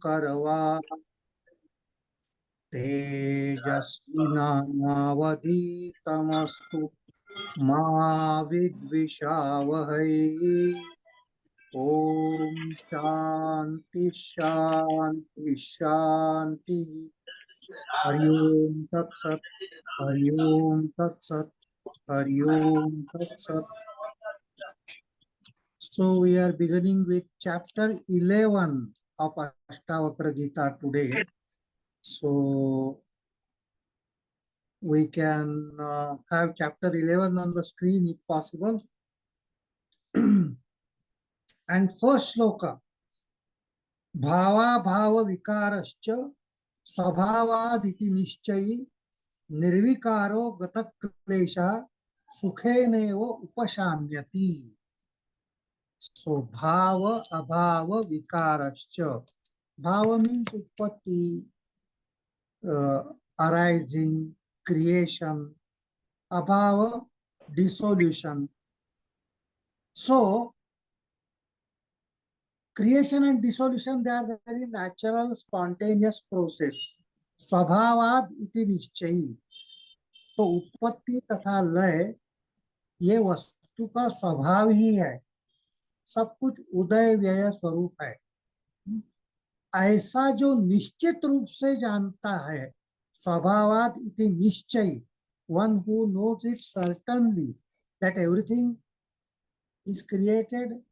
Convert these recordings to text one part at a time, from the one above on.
करवा तेजस्विनावधीतमस्तु मा विद्विषावहै। ओम शांति शांति शांति। हरि ओम तत्सत। हरि ओम तत्सत। हरि ओम तत्सत। So we are beginning with chapter 11 of Ashtavakra Gita today. So we can have chapter 11 on the screen if possible. And first shloka. Bhava bhava vikarascha स्वभावादिति निश्चयी निर्विकारो गतक्लेशः सुखेनेव उपशाम्यति. So bhava abhava vikarascha. Bhava means utpatti, arising, creation. Abhava, dissolution. So creation and dissolution, they are very natural, spontaneous process. स्वभावाद इति निश्चयी. तो उत्पत्ति तथा लय ये वस्तु का स्वभाव ही है. सब कुछ उदय व्यय स्वरूप है. ऐसा जो निश्चित रूप से जानता है, स्वभावाद इति निश्चयी, one who knows it certainly that everything is created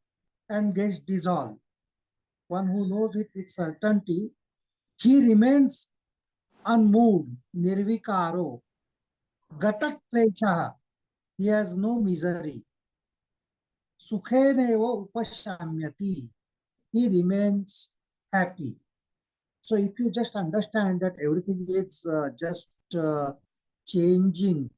and gets dissolved. One who knows it with certainty, he remains unmoved, nirvikaro, gatak klesha, he has no misery. Sukheneva upashamyati, he remains happy. So if you just understand that everything is just changing,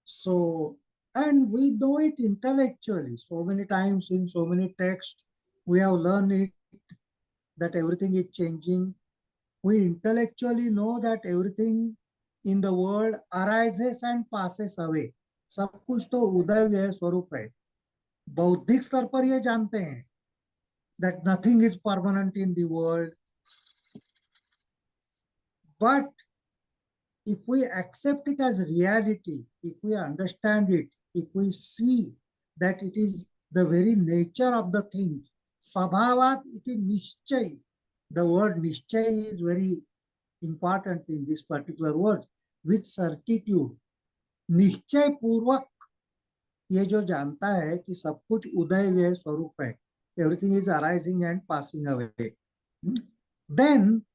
so, and we know it intellectually, so many times in so many texts, we have learned it, that everything is changing. We intellectually know that everything in the world arises and passes away. सब कुछ तो उदय व्यय स्वरूप है. बौद्धिक स्तर पर ये जानते हैं that nothing is permanent in the world. But if we accept it as reality, if we understand it, if we see that it is the very nature of the things, स्वभावात iti निश्चय. The word निश्चय is very important in this particular word. With certitude, निश्चय पूर्वक ये जो जानता है कि सब कुछ उदय व्यय स्वरूप है, everything is arising and passing away, then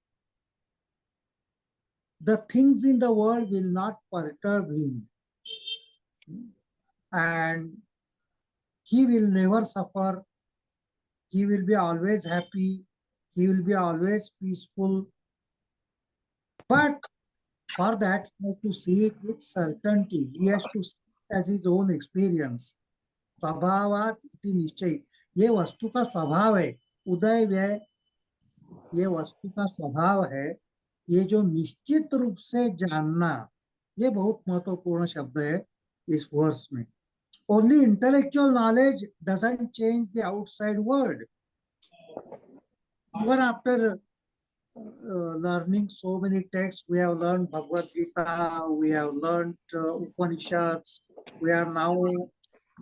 the things in the world will not perturb him, and he will never suffer. He will be always happy. He will be always peaceful. But for that, he has to see it with certainty. He has to see it as his own experience. स्वभावात इति निश्चय. ये वस्तु का स्वभाव है. उदय व्यय ये वस्तु का स्वभाव है. ये जो निश्चित रूप से जानना, ये बहुत महत्वपूर्ण शब्द है इस वर्ष में. Only intellectual knowledge doesn't change the outside world. Even after learning so many texts, we have learned Bhagavad Gita, we have learned Upanishads, we are now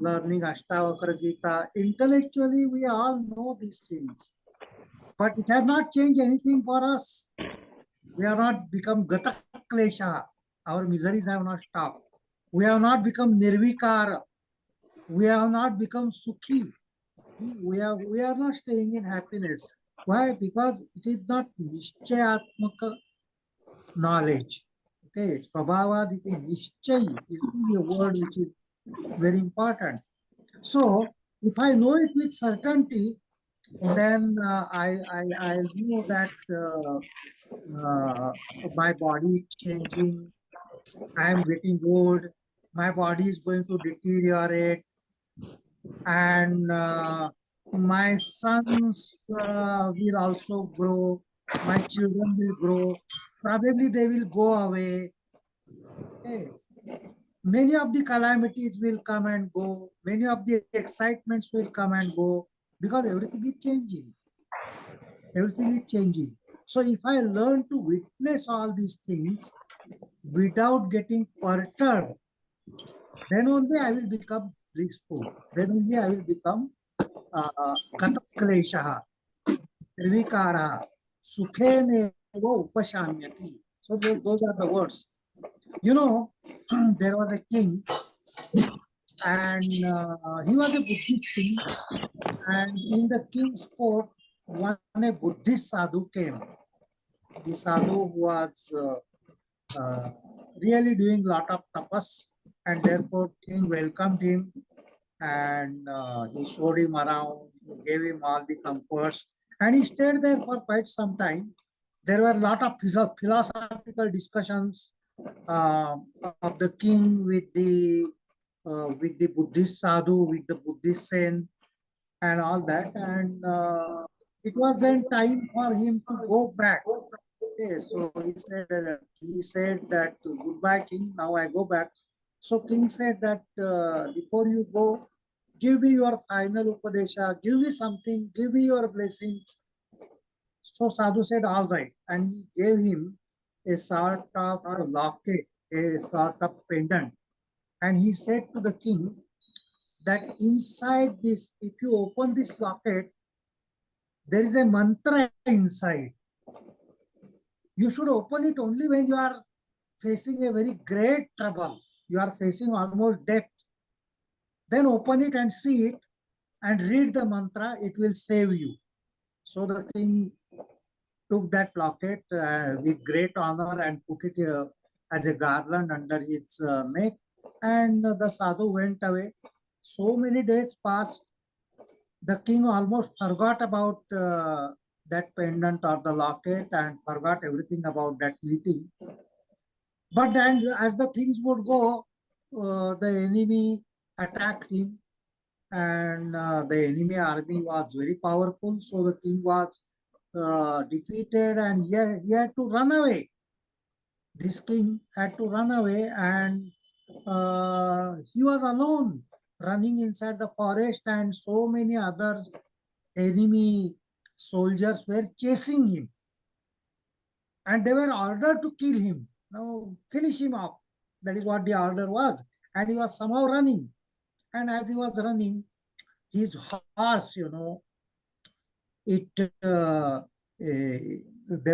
learning Ashtavakra Gita. Intellectually, we all know these things, but it has not changed anything for us. We have not become Gata Klesha. Our miseries have not stopped. We have not become Nirvikara. We have not become Sukhi. We are not staying in happiness. Why? Because it is not Nishchayatmaka knowledge. Okay, Swabhavaditi Nishchay is a word which is very important. So, if I know it with certainty, then I know that my body is changing, I am getting old, my body is going to deteriorate, and my sons will also grow, my children will grow, probably they will go away. Okay. Many of the calamities will come and go, many of the excitements will come and go, because everything is changing. Everything is changing. So if I learn to witness all these things without getting perturbed, then only I will become blissful. Then only I will become katakleshaha, nirvikaraha, sukhene upashamyati. So those are the words. You know, there was a king, and he was a Buddhist king, and in the king's court, one a Buddhist sadhu came. The sadhu was really doing lot of tapas, and therefore king welcomed him, and he showed him around, he gave him all the comforts, and he stayed there for quite some time. There were a lot of philosophical discussions uh, of the king with the Buddhist sadhu, with the Buddhist saint, and all that. And it was then time for him to go back. Okay, so he said that goodbye, king. Now I go back. So king said that before you go, give me your final upadesha, give me something, give me your blessings. So sadhu said, all right, and he gave him a sort of locket, a sort of pendant, and he said to the king that inside this, if you open this locket, there is a mantra inside. You should open it only when you are facing a very great trouble. You are facing almost death. Then open it and see it and read the mantra. It will save you. So the king took that locket with great honor and put it as a garland under his neck. And the sadhu went away. So many days passed. The king almost forgot about that pendant or the locket and forgot everything about that meeting. But then, as the things would go, the enemy attacked him, and the enemy army was very powerful. So the king was defeated, and he had to run away. This king had to run away, and he was alone, running inside the forest, and so many other enemy soldiers were chasing him, and they were ordered to kill him. Now, finish him off. That is what the order was. And he was somehow running. And as he was running, his horse, it there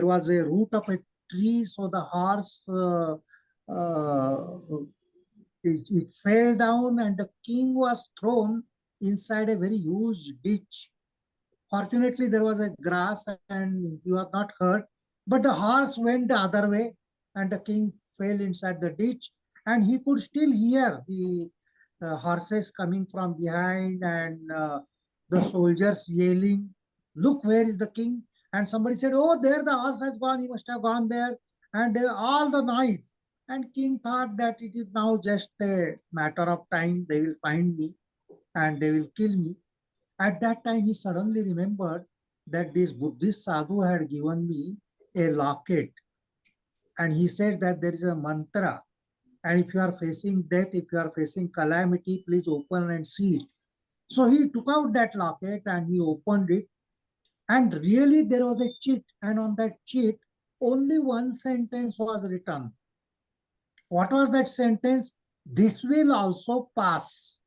was a root of a tree, so the horse it fell down, and the king was thrown inside a very huge ditch. Fortunately, there was a grass and he was not hurt, but the horse went the other way, and the king fell inside the ditch, and he could still hear the horses coming from behind, and the soldiers yelling, "Look, where is the king?" And somebody said, "Oh, there the horse has gone, he must have gone there." And all the noise. And king thought that it is now just a matter of time, they will find me and they will kill me. At that time, he suddenly remembered that this Buddhist sadhu had given me a locket, and he said that there is a mantra, and if you are facing death, if you are facing calamity, please open and see it. So he took out that locket and he opened it, and really there was a chit, and on that chit, only one sentence was written. What was that sentence? This will also pass.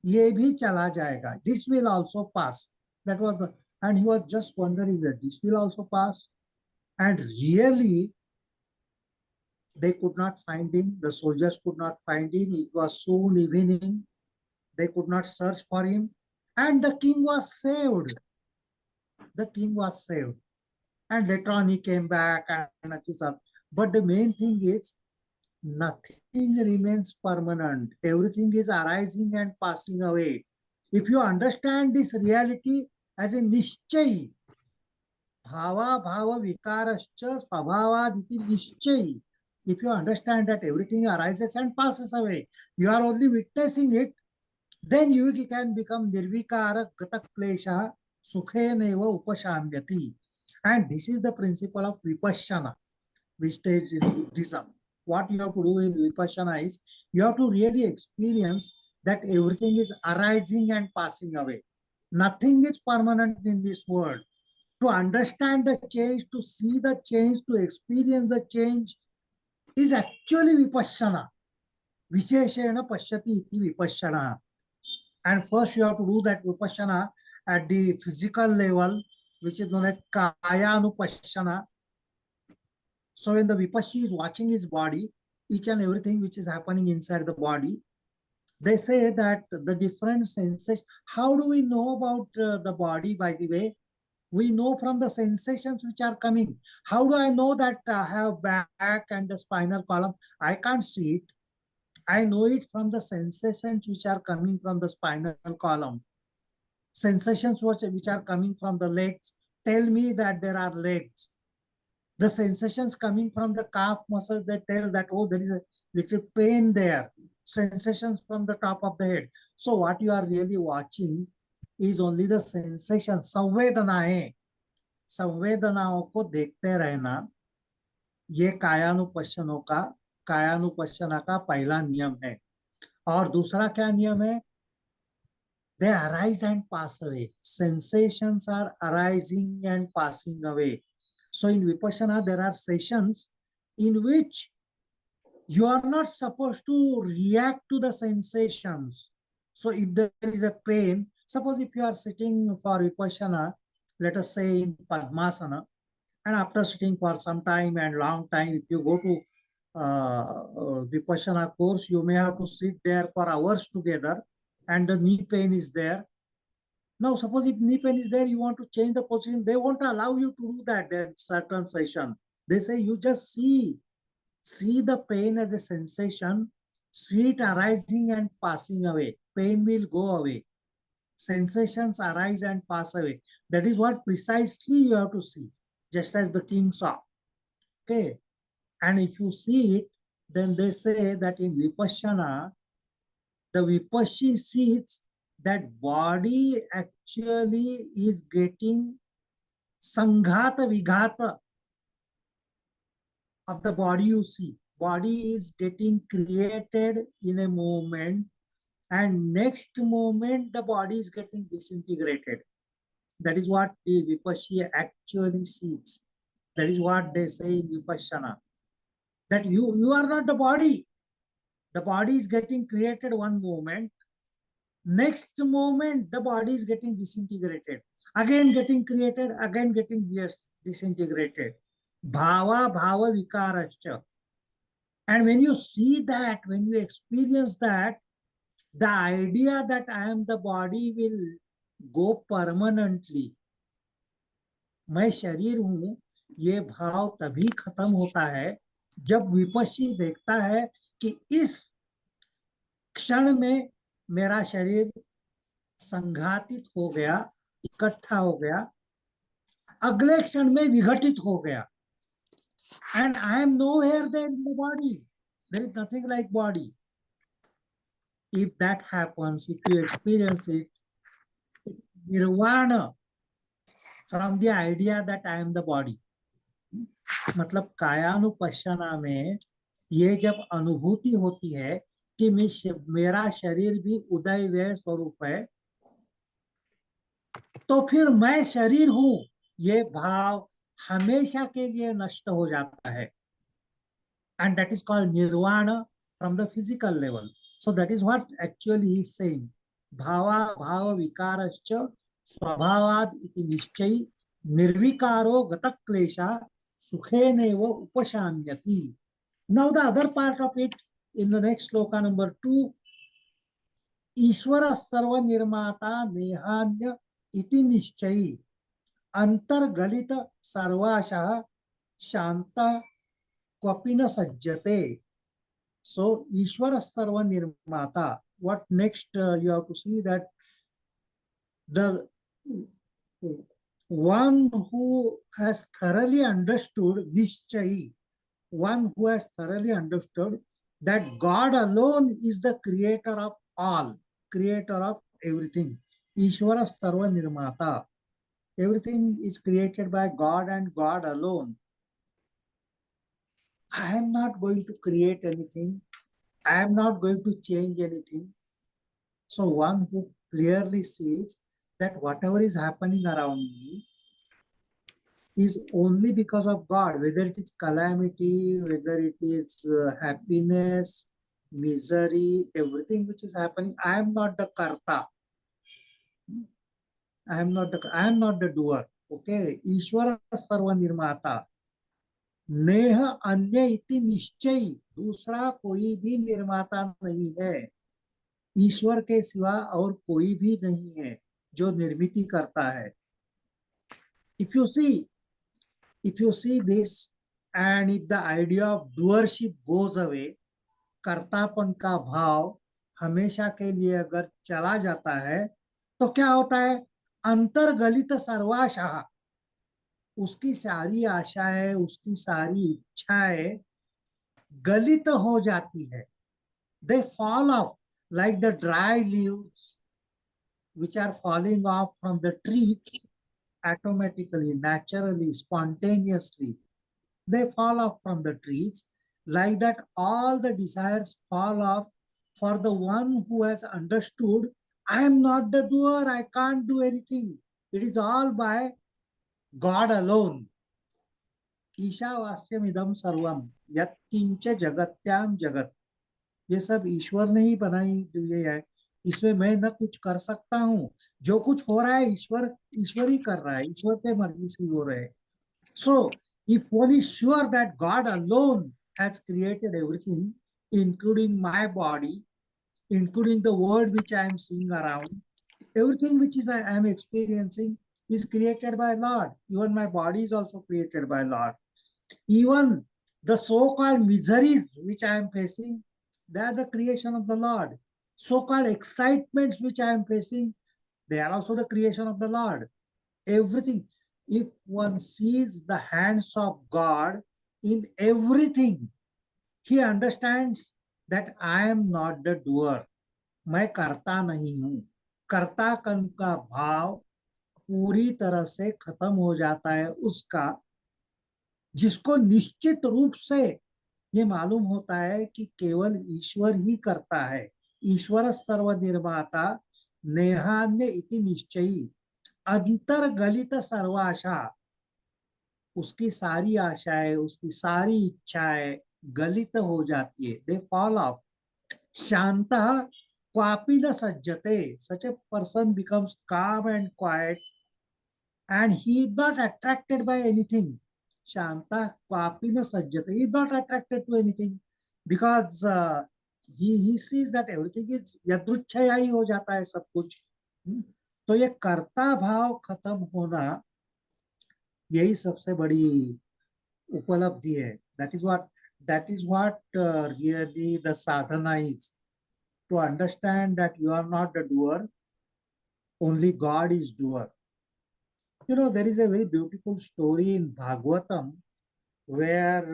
ये भी चला जाएगा. This will also pass. That was the, and he was just wondering that this will also pass. And really, they could not find him. The soldiers could not find him. It was soon evening. They could not search for him. And the king was saved. The king was saved. And later on, he came back and but the main thing is, nothing remains permanent. Everything is arising and passing away. If you understand this reality as a nishchay, bhava bhava vikarascha svabhavaditi nishchay. If you understand that everything arises and passes away, you are only witnessing it, then you can become nirvikara gatak klesha sukheneva upashamyati. And this is the principle of vipassana, which is in Buddhism. What you have to do in Vipassana is, you have to really experience that everything is arising and passing away. Nothing is permanent in this world. To understand the change, to see the change, to experience the change is actually vipassana. Visheshena pashyati iti vipassana. And first you have to do that vipassana at the physical level, which is known as kaya anupassana. So when the vipassi is watching his body, each and everything which is happening inside the body, they say that the different sensations, how do we know about the body, by the way? We know from the sensations which are coming. How do I know that I have back and the spinal column? I can't see it. I know it from the sensations which are coming from the spinal column. Sensations which are coming from the legs tell me that there are legs. The sensations coming from the calf muscles, they tell that, oh, there is a little pain there. Sensations from the top of the head. So what you are really watching is only the sensation. संवेदना है. संवेदनाओं को देखते रहना, ये कायानुपश्यना का पहला नियम है. और दूसरा क्या नियम है? They arise and pass away. Sensations are arising and passing away. So in Vipassana, there are sessions in which you are not supposed to react to the sensations. So if there is a pain, suppose if you are sitting for Vipassana, let us say in Padmasana, and after sitting for some time and long time, if you go to Vipassana course, you may have to sit there for hours together, and the knee pain is there. Now, suppose if knee pain is there, you want to change the position, they won't allow you to do that in certain session. They say you just see the pain as a sensation, see it arising and passing away. Pain will go away. Sensations arise and pass away. That is what precisely you have to see, just as the king saw. Okay. And if you see it, then they say that in Vipassana, the Vipassi sees that body actually is getting sanghata vighata of the body you see. Body is getting created in a moment, and next moment the body is getting disintegrated. That is what the Vipassi actually sees. That is what they say in Vipassana. That you are not the body. The body is getting created one moment. Next moment, the body is getting disintegrated. Again getting created, again getting disintegrated. Bhava vikarascha. And when you see that, when you experience that, the idea that I am the body will go permanently. मैं शरीर हूं, ये भाव तभी खत्म होता है जब विपस्सी देखता है कि इस क्षण में मेरा शरीर संघातित हो गया, इकट्ठा हो गया, अगले क्षण में विघटित हो गया. And I am nowhere there in the body. There is nothing like body. If that happens, if you experience it, nirvana from the idea that I am the body. मतलब कायानुपश्यना में ये जब अनुभूति होती है कि मेरा शरीर भी उदय व्यय स्वरूप है, तो फिर मैं शरीर हूं, ये भाव हमेशा के लिए नष्ट हो जाता है. And that is called nirvana from the physical level. So that is what actually he is saying. Bhava bhava vikarascha swabhavad iti nishchay nirvikaro gataklesha sukheneva upashanyati. Now the other part of it in the next sloka number 2. Ishvara sarva nirmata nehanya iti nishchay antargalita sarvashah shanta Kvapina sajjate. So, Ishvara Sarva Nirmata. What next you have to see that the one who has thoroughly understood Nishchayi, one who has thoroughly understood that God alone is the creator of all, creator of everything. Ishvara Sarva Nirmata. Everything is created by God and God alone. I am not going to create anything. I am not going to change anything. So one who clearly sees that whatever is happening around me, is only because of God, whether it is calamity, whether it is happiness, misery, everything which is happening. I am not the karta. I am not the doer. Okay. Ishvara sarva nirmata. नेह अन्य इति निश्चय, दूसरा कोई भी निर्माता नहीं है, ईश्वर के सिवा और कोई भी नहीं है जो निर्मिति करता है. If you see, if you see this, and if the idea of doership goes away, कर्तापन का भाव हमेशा के लिए अगर चला जाता है, तो क्या होता है? अंतर्गलित सर्वाशा, उसकी सारी आशाएं, उसकी सारी इच्छाएं गलित हो जाती है. They fall off like the dry leaves which are falling off from the trees automatically, naturally, spontaneously. They fall off from the trees. Like that, all the desires fall off for the one who has understood, I am not the doer, I can't do anything. It is all by God alone. ईशावास्यम इदम सर्वम यत्किंच जगत्याम जगत. ये सब ईश्वर ने ही बनाई हुई है. इसमें मैं न कुछ कर सकता हूँ. जो कुछ हो रहा है ईश्वर ही कर रहा है, ईश्वर के मर्जी से हो रहे हैं. So, if one is sure that God alone has created everything, including my body, including the world which I am seeing around, everything which is I am experiencing is created by Lord. Even my body is also created by Lord. Even the so-called miseries which I am facing, they are the creation of the Lord. So-called excitements which I am facing, they are also the creation of the Lord. Everything. If one sees the hands of God in everything, he understands that I am not the doer. मैं करता नहीं हूं. कर्तापन का भाव पूरी तरह से खत्म हो जाता है उसका, जिसको निश्चित रूप से ये मालूम होता है कि केवल ईश्वर ही करता है. ईश्वर सर्वनिर्माता नेहान्य इति निश्चयी. अंतर्गलित सर्वाशा, उसकी सारी आशाएं, उसकी सारी इच्छाएं गलित हो जाती है. They fall off. शांत क्वापि न सज्जते. Such a person becomes calm and quiet and he is not attracted by anything. Shanta क्वापि न सज्जते. He is not attracted to anything because he sees that everything is यदृच्छया ही हो जाता है सब कुछ. तो ये कर्ता भाव खत्म होना, यही सबसे बड़ी उपलब्धि है. That is what really the sadhana is, to understand that you are not the doer, only God is doer. You know, there is a very beautiful story in Bhagavatam where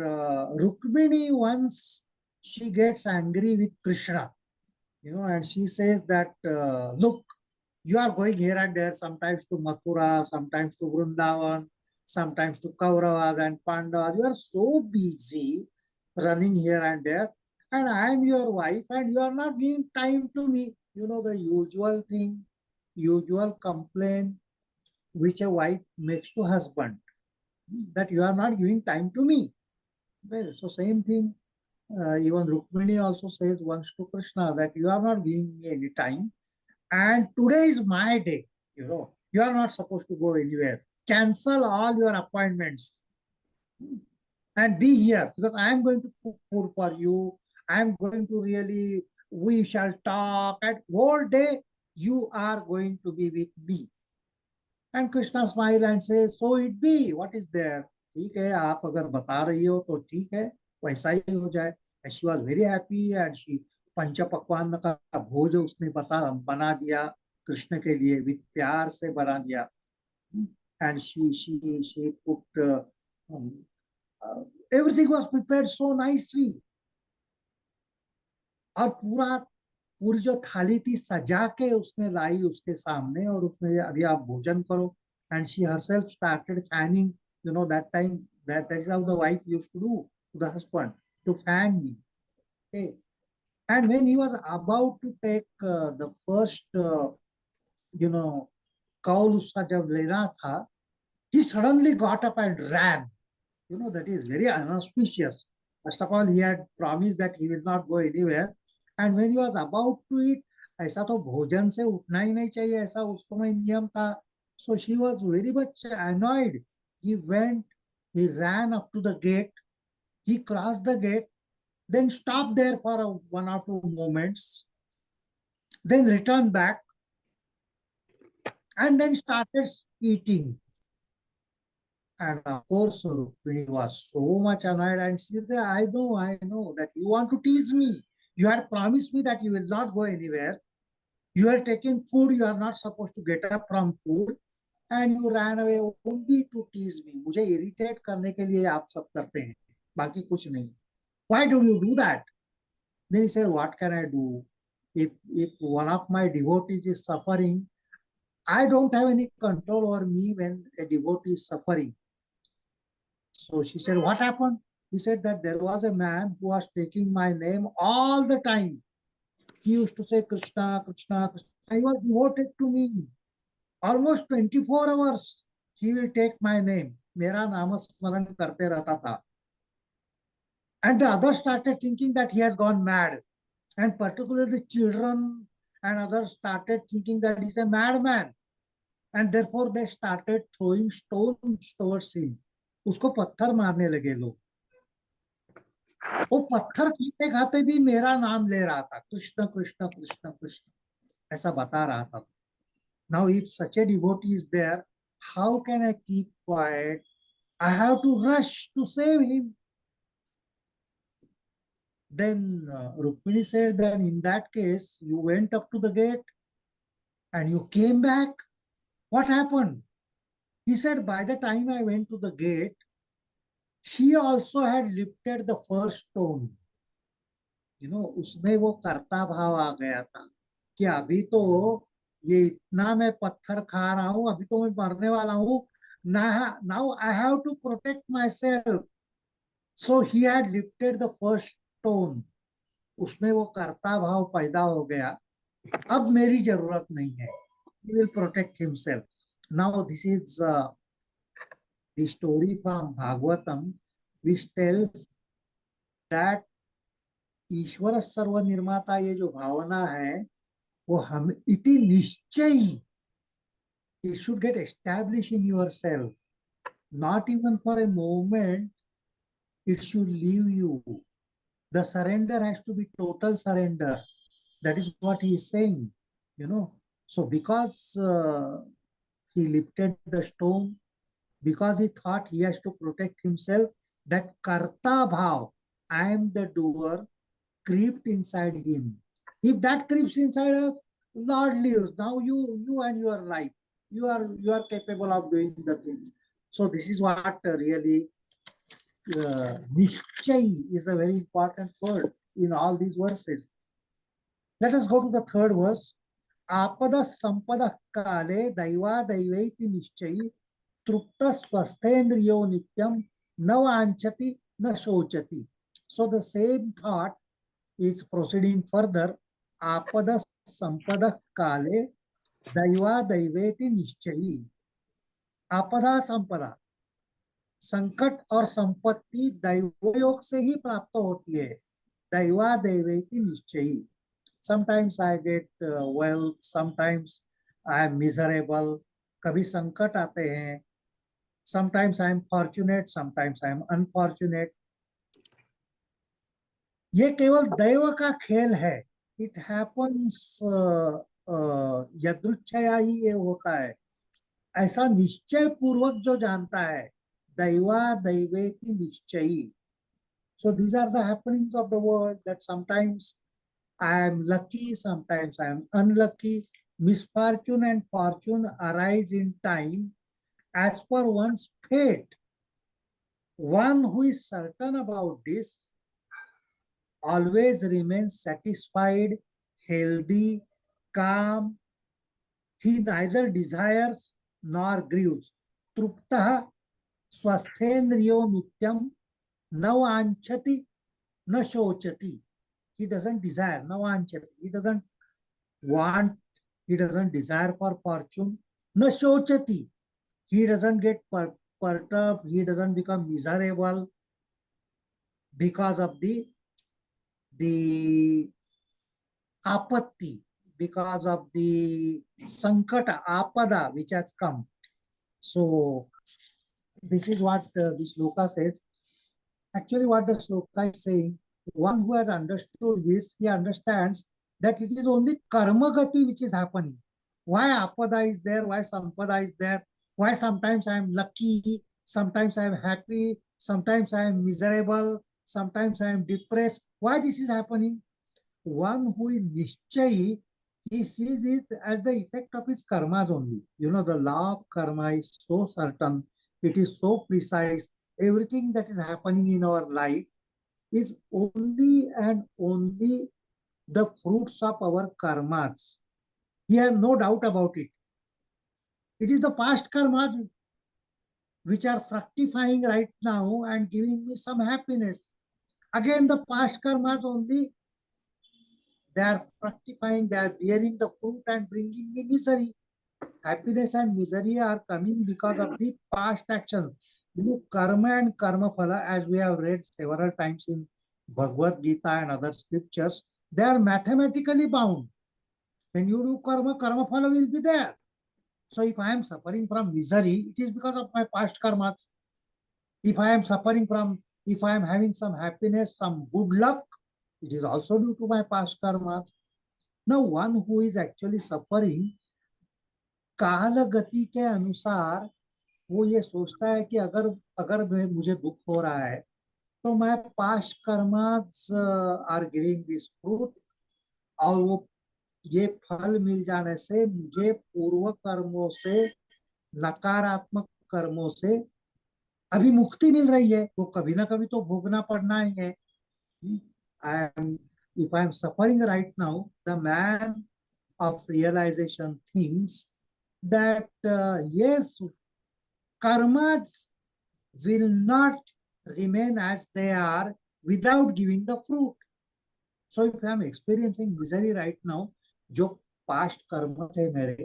Rukmini, once she gets angry with Krishna, you know, and she says that, look, you are going here and there, sometimes to Mathura, sometimes to Vrindavan, sometimes to Kauravas and Pandavas. You are so busy running here and there, and I am your wife, and you are not giving time to me. You know, the usual thing, usual complaint which a wife makes to husband, that you are not giving time to me. Well, so same thing, even Rukmini also says once to Krishna that you are not giving me any time, and today is my day. You know, you are not supposed to go anywhere. Cancel all your appointments and be here, because I am going to cook food for you. I am going to really, we shall talk, and whole day you are going to be with me. And Krishna smile and say, so it be, what is there? ठीक है, आप अगर बता रही हो तो ठीक है, वैसा ही हो जाए. And she was very happy and she पंच पकवान का भोज उसने बना दिया कृष्ण के लिए, विद प्यार से बना दिया. And she put everything was prepared so nicely. और पूरी जो थाली थी सजा के उसने लाई उसके सामने, और उसने अभी आप भोजन करो. And she herself started fanning. You know, that time that is how the wife used to do to the husband, to fan me. Okay. And when he was about to take the first, you know, kaul उसका जब लेना था, he suddenly got up and ran. You know, that is very unauspicious. First of all, he had promised that he will not go anywhere. And when he was about to eat, ऐसा तो भोजन से उठना ही नहीं चाहिए, ऐसा उस समय नियम था. So she was very much annoyed. He went, he ran up to the gate, he crossed the gate, then stopped there for 1 or 2 moments, then returned back, and then started eating. And of course, Rukmini was so much annoyed and she said, I know that you want to tease me. You had promised me that you will not go anywhere. You are taking food, you are not supposed to get up from food, and you ran away only to tease me. मुझे irritate करने के लिए आप सब करते हैं, बाकी कुछ नहीं. Why do you do that? Then he said, what can I do? If one of my devotees is suffering, I don't have any control over me when a devotee is suffering. So she said, what happened? He said that there was a man who was taking my name all the time. He used to say Krishna, Krishna, Krishna. He was devoted to me. Almost 24 hours, he will take my name. मेरा नाम स्मरण करते रहता था. And the others started thinking that he has gone mad. And particularly children and others started thinking that he's a madman. And therefore they started throwing stones towards him. उसको पत्थर मारने लगे लोग. वो पत्थर खाते खाते भी मेरा नाम ले रहा था, कृष्ण कृष्ण कृष्ण कृष्ण, ऐसा बता रहा था. Now if such a devotee is there, how can I keep quiet? I have to rush to save him. Then Rukmini said, then in that case, you went up to the gate and you came back. What happened? He said, by the time I went to the gate, he also had lifted the first stone. You know, उसमें वो कर्ता भाव आ गया था कि अभी तो ये इतना मैं पत्थर खा रहा हूं, अभी तो मैं मरने वाला हूं. Now I have to protect myself. So he had lifted the first stone. उसमें वो कर्ता भाव पैदा हो गया. अब मेरी जरूरत नहीं है. He will protect himself. Now this is the story from Bhagavatam, which tells that ईश्वर सर्व निर्माता, ये जो भावना है वो हम इति निश्चय, it should get established in yourself. Not even for a moment it should leave you. The surrender has to be total surrender. That is what he is saying, you know. So because he lifted the stone, because he thought he has to protect himself, that karta bhav, I am the doer, creeped inside him. If that creeps inside us, Lord lives. Now you and your life, you are capable of doing the things. So this is what really Nishchay is a very important word in all these verses. Let us go to the third verse. Apada sampada kale daiva daiveti nishchayi trupta swasthendriyo nityam na vanchati na shochati. So the same thought is proceeding further. Apada sampada kale daiva daiveti nishchayi. Apada sampada, संकट और संपत्ति दैवयोग से ही प्राप्त होती है. दैवा दैवेति निश्चयी. Sometimes I get wealth, sometimes I am miserable. कभी संकट आते हैं. Sometimes I am fortunate, sometimes I am unfortunate. ये केवल दैव का खेल है. It happens यदृच्छया ही ये होता है. ऐसा निश्चय पूर्वक जो जानता है, दैवा दैवेति निश्चयी. So these are the happenings of the world, that sometimes I am lucky, sometimes I am unlucky. Misfortune and fortune arise in time as per one's fate. One who is certain about this always remains satisfied, healthy, calm. He neither desires nor grieves. Truptaha swasthendriyo nityam na vanchati na shochati. He doesn't desire, na vanchati. He doesn't want, he doesn't desire for fortune. Na shochati. he doesn't get perturbed, he doesn't become miserable because of the apatti, because of the sankata, apada which has come. So this is what this sloka says. Actually, what the sloka is saying, one who has understood this, he understands that it is only karma gati which is happening. Why apada is there? Why sampada is there? Why sometimes I am lucky, sometimes I am happy, sometimes I am miserable, sometimes I am depressed. Why this is happening? One who is nishchayi, he sees it as the effect of his karmas only. You know, the law of karma is so certain, it is so precise. Everything that is happening in our life is only and only the fruits of our karmas. He has no doubt about it. It is the past karmas which are fructifying right now and giving me some happiness. Again, the past karmas only, they are fructifying, they are bearing the fruit and bringing me misery. Happiness and misery are coming because of the past action. You know, karma and karma phala, as we have read several times in Bhagavad Gita and other scriptures, they are mathematically bound. When you do karma, karma phala will be there. So if I am suffering from misery, it is because of my past karmas. If I am suffering from, if I am having some happiness, some good luck, it is also due to my past karmas. Now, one who is actually suffering, काल गति के अनुसार वो ये सोचता है कि अगर अगर मुझे दुख हो रहा है तो मैं past karmas are giving this fruit, और वो ये फल मिल जाने से मुझे पूर्व कर्मों से, नकारात्मक कर्मों से अभी मुक्ति मिल रही है, वो कभी ना कभी तो भोगना पड़ना ही है. I am, if I am suffering right now, the man of realization thinks that yes, karmas will not remain as they are without giving the fruit. So if I am experiencing misery right now, जो past कर्म थे मेरे,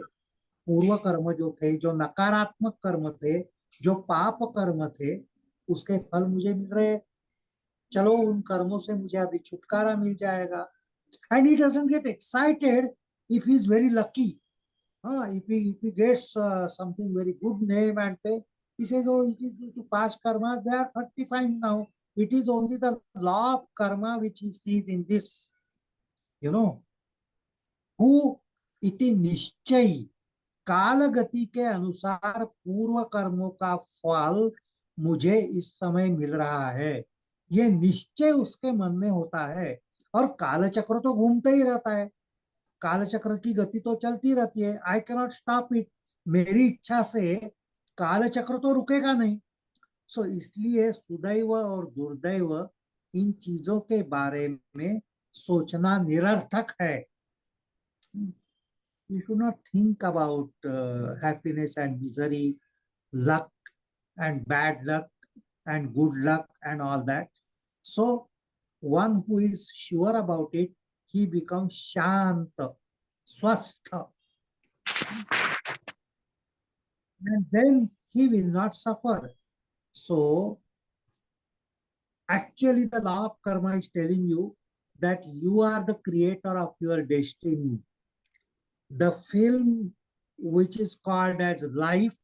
पूर्व कर्म जो थे, जो नकारात्मक कर्म थे, जो पाप कर्म थे, उसके फल मुझे मिल रहे. चलो उन कर्मों से मुझे अभी छुटकारा मिल जाएगा. And he doesn't get excited if he is very lucky. If he gets something very good name and fame, he says, oh, it is due to past karma, they are fructifying now. It is only the law of karma which he sees in this. You know, who iti निश्चय, काल गति के अनुसार पूर्व कर्मों का फल मुझे इस समय मिल रहा है, ये निश्चय उसके मन में होता है. और कालचक्र तो घूमते ही रहता है, कालचक्र की गति तो चलती रहती है. I cannot stop it. मेरी इच्छा से कालचक्र तो रुकेगा नहीं. सो इसलिए सुदैव और दुर्दैव इन चीजों के बारे में सोचना निरर्थक है. You should not think about happiness and misery, luck and bad luck and good luck and all that. So one who is sure about it, he becomes shanta, swastha, and then he will not suffer. So actually the law of karma is telling you that you are the creator of your destiny. The film which is called as life,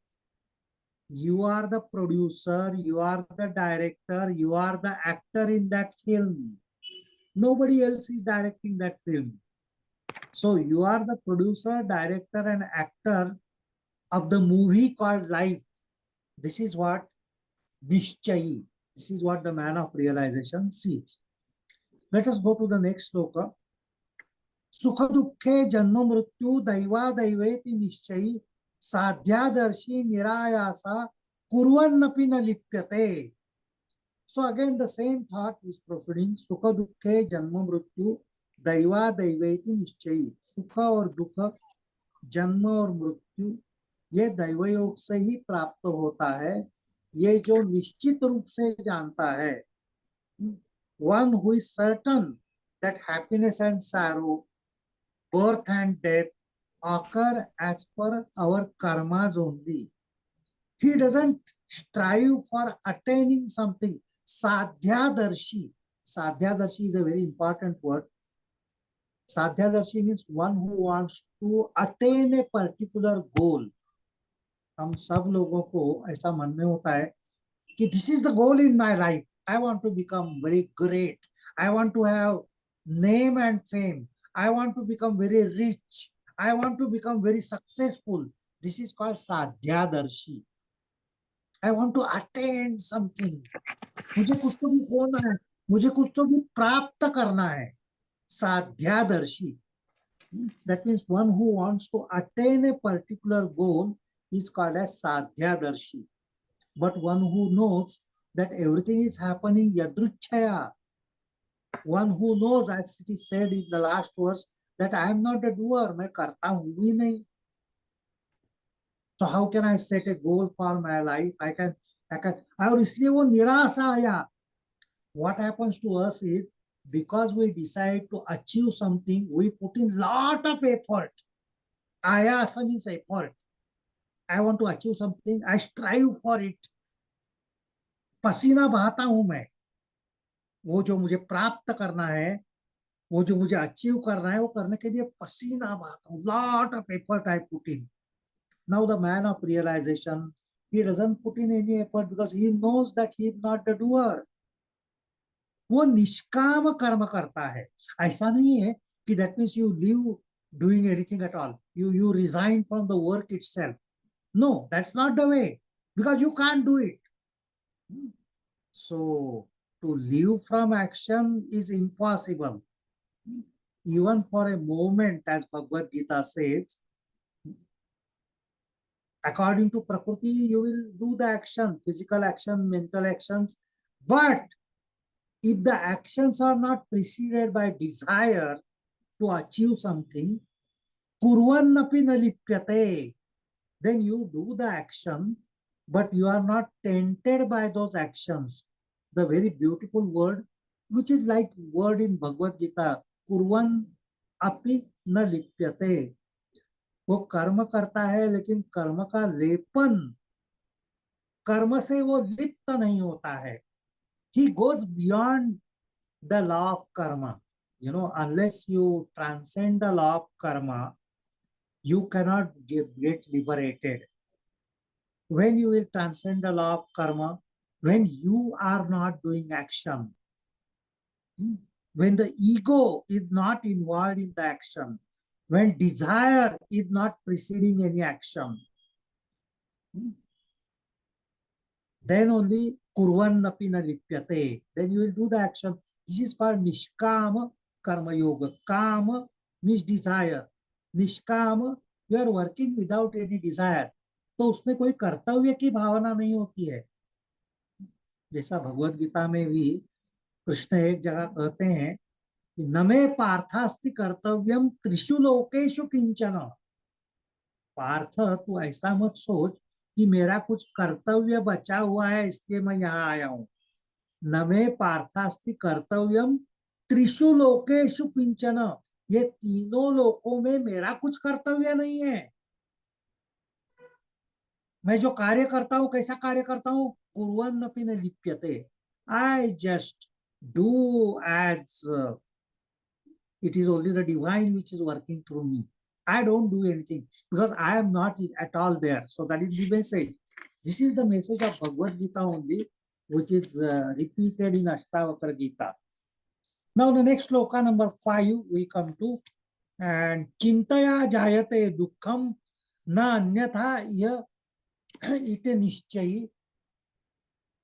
you are the producer, you are the director, you are the actor in that film. Nobody else is directing that film. So you are the producer, director, and actor of the movie called life. This is what Nishchayi, this is what the man of realization sees. Let us go to the next sloka. सुख दुखे जन्म मृत्यु दैवा दैवेति निश्चयी साध्यादर्शी निरायासा कुर्वन्नपि न लिप्यते. So again the same thought is proceeding. सुख दुखे जन्म मृत्यु दैवा दैवेति निश्चयी. सुख और दुख, जन्म और मृत्यु, ये दैवयोग से ही प्राप्त होता है. ये जो निश्चित रूप से जानता है, one who is certain that happiness and sorrow, birth and death occur as per our karmas only. He doesn't strive for attaining something. Sadhyadarshi. Sadhyadarshi is a very important word. Sadhyadarshi means one who wants to attain a particular goal. हम सब लोगों को ऐसा मन में होता है कि this is the goal in my life. I want to become very great. I want to have name and fame. I want to become very rich. I want to become very successful. This is called sadhyadarshi. I want to attain something. मुझे कुछ तो भी होना है, मुझे कुछ तो भी प्राप्त करना है. Sadhyadarshi. That means one who wants to attain a particular goal is called as sadhyadarshi. But one who knows that everything is happening yadruchaya. One who knows, as it is said in the last verse, that I am not a doer, मैं करता हूँ ही नहीं. So how can I set a goal for my life? I can. और इसलिए वो निराश आया. What happens to us is, because we decide to achieve something, we put in lot of effort. Ayasa means effort. I want to achieve something. I strive for it. पसीना बहाता हूं मैं. वो जो मुझे प्राप्त करना है, वो जो मुझे अचीव करना है, वो करने के लिए पसीना बहाता हूं. Lot of effort I put in. Now the man of realization, he doesn't put in any effort because he knows that he is not the doer. वो निष्काम कर्म करता है. ऐसा नहीं है कि that means you leave doing anything at all. You resign from the work itself. No, that's not the way, because you can't do it. So to live from action is impossible. Even for a moment, as Bhagavad Gita says, according to Prakriti, you will do the action, physical action, mental actions. But if the actions are not preceded by desire to achieve something, kurvannapi na lipyate, then you do the action, but you are not tempted by those actions. The very beautiful word, which is like word in Bhagavad Gita, kurvan api na lipyate. वो कर्म करता है, लेकिन कर्म का लेपन, कर्म से वो लिप्त नहीं होता है. He goes beyond the law of karma. Unless you transcend the law of karma, you cannot get liberated. When you will transcend the law of karma, when you are not doing action, when the ego is not involved in the action, when desire is not preceding any action, then only kurvannapi na lipyate, then you will do the action. This is called nishkama karma yoga. Kama means desire. Nishkama, you are working without any desire. तो उसमें कोई कर्तव्य की भावना नहीं होती है. जैसा भगवत गीता में भी कृष्ण एक जगह कहते हैं कि न मे पार्थास्ति कर्तव्यम त्रिषु लोकेषु किंचन. पार्थ, तू ऐसा मत सोच कि मेरा कुछ कर्तव्य बचा हुआ है इसलिए मैं यहाँ आया हूँ. न मे पार्थास्ति कर्तव्यम त्रिषु लोकेषु किंचन. ये तीनों लोकों में मेरा कुछ कर्तव्य नहीं है. मैं जो कार्य करता हूँ, कैसा कार्य करता हूँ, कुर्वन्नपि न लिप्यते. I just do as it is only the divine which is working through me. I don't do anything because I am not at all there. So that is the message. This is the message of Bhagavad Gita only, which is repeated in Ashtavakra Gita. Now the next sloka number 5 we come to, and chintaya jayate dukkham na anyatha ya ite nishchayi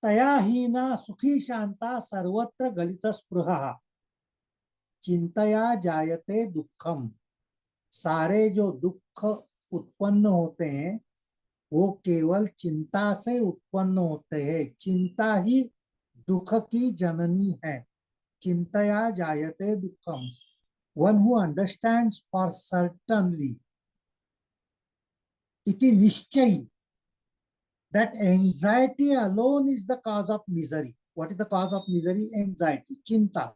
तया हीना सुखी शांता सर्वत्र गलित स्पृहा. चिंतया जायते दुखम. सारे जो दुख उत्पन्न होते हैं वो केवल चिंता से उत्पन्न होते हैं. चिंता ही दुख की जननी है. चिंतया जायते दुखम. One who understands for certainly, iti nishchayi, that anxiety alone is the cause of misery. What is the cause of misery? Anxiety, चिंता.